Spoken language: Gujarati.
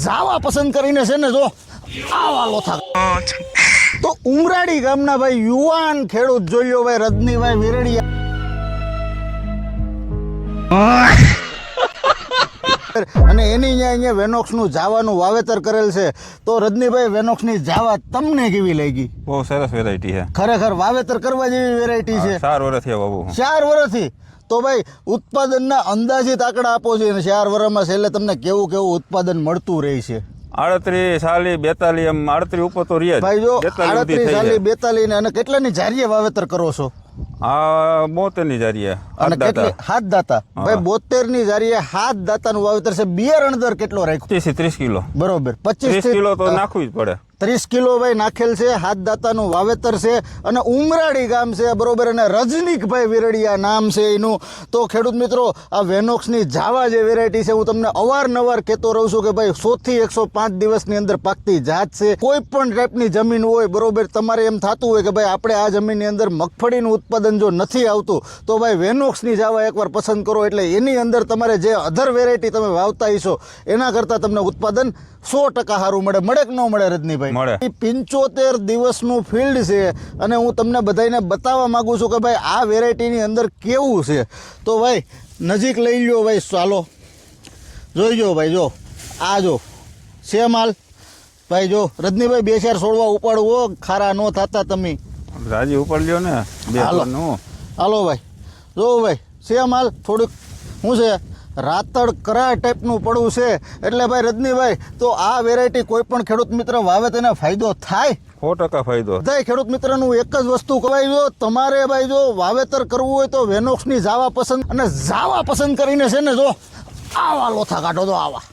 જાવા પસંદ કરીને છે ને જો આવા લોથા. તો ઉમરાડી ગામના ભાઈ યુવાન ખેડૂત જોયો ભાઈ રજનીભાઈ વિરડિયા અને એની અહીંયા વેનોક્સનું જાવાનું વાવેતર કરેલ છે. તો રજનીભાઈ વેનોક્સની જાવા તમને કેવી લાગી? બહુ સરસ વેરાયટી છે. ખરેખર વાવેતર કરવા જેવી વેરાયટી છે. 4 વર્ષ થયા બાબુ. 4 વર્ષથી. તો ભાઈ ઉત્પાદનના અંદાજિત આંકડા આપો છો, 4 વર્ષમાં છેલ્લે તમને કેવું ઉત્પાદન મળતું રહે છે? 38, 40, 42 એમ 38 ઉપર તો રહ્યા ભાઈ જો 38, 40, 42 ને અને કેટલાની જારીએ વાવેતર કરો છો? આ 72 ની જારીએ. અને કેટલી હાથ દાતા? ભાઈ 72 ની જારીએ હાથ દાતાનું વાવેતર છે. બિયારણ દર કેટલો રાખ્યો? 25 થી 30 કિલો. બરોબર, 25 કિલો તો નાખવું જ પડે. 30 કિલો ભાઈ નાખેલ છે. હાથ દાતાનું વાવેતર છે અને ઉમરાડી ગામ છે, બરોબર. અને રજનીકભાઈ વિરડિયા નામ છે એનું. તો ખેડૂત મિત્રો, આ વેનોક્સની જાવા જે વેરાયટી છે, હું તમને અવારનવાર કહેતો રહું છું કે ભાઈ 100 થી 105 દિવસની અંદર પાકતી જાત છે. કોઈ પણ ટાઈપની જમીન હોય, બરોબર, તમારે એમ થતું હોય કે ભાઈ આપણે આ જમીનની અંદર મગફળીનું ઉત્પાદન જો નથી આવતું તો ભાઈ વેનોક્સની જાવા એકવાર પસંદ કરો. એટલે એની અંદર તમારે જે અધર વેરાયટી તમે વાવતા હશો એના કરતાં તમને ઉત્પાદન 100% સારું મળે કે ન મળે રજનીભાઈ? મળે. 75 દિવસનું ફિલ્ડ છે અને હું તમને બધાને બતાવવા માંગુ છું કે ભાઈ આ વેરાયટીની અંદર કેવું છે. તો ભાઈ નજીક લઈ લ્યો ભાઈ, ચાલો જોઈ લો ભાઈ. જો આ જો છે માલ ભાઈ. જો રજનીભાઈ 2-4 છોડવા ઉપાડવો, ખારા ન થતા તમે. રાજી ઉપર લ્યો ને. હાલો ભાઈ, જો ભાઈ છે માલ. થોડુંક શું છે, રાતળ કરા ટાઈપનું પડવું છે. એટલે ભાઈ રજનીભાઈ, તો આ વેરાયટી કોઈ પણ ખેડૂત મિત્ર વાવે તેને ફાયદો થાય? 100% ફાયદો થાય. ખેડૂત મિત્રનું એક જ વસ્તુ કહેવાય, જો તમારે ભાઈ જો વાવેતર કરવું હોય તો વેનોક્સની જાવા પસંદ, અને જાવા પસંદ કરીને છે ને જો આવા લોથા કાઢો. તો આવા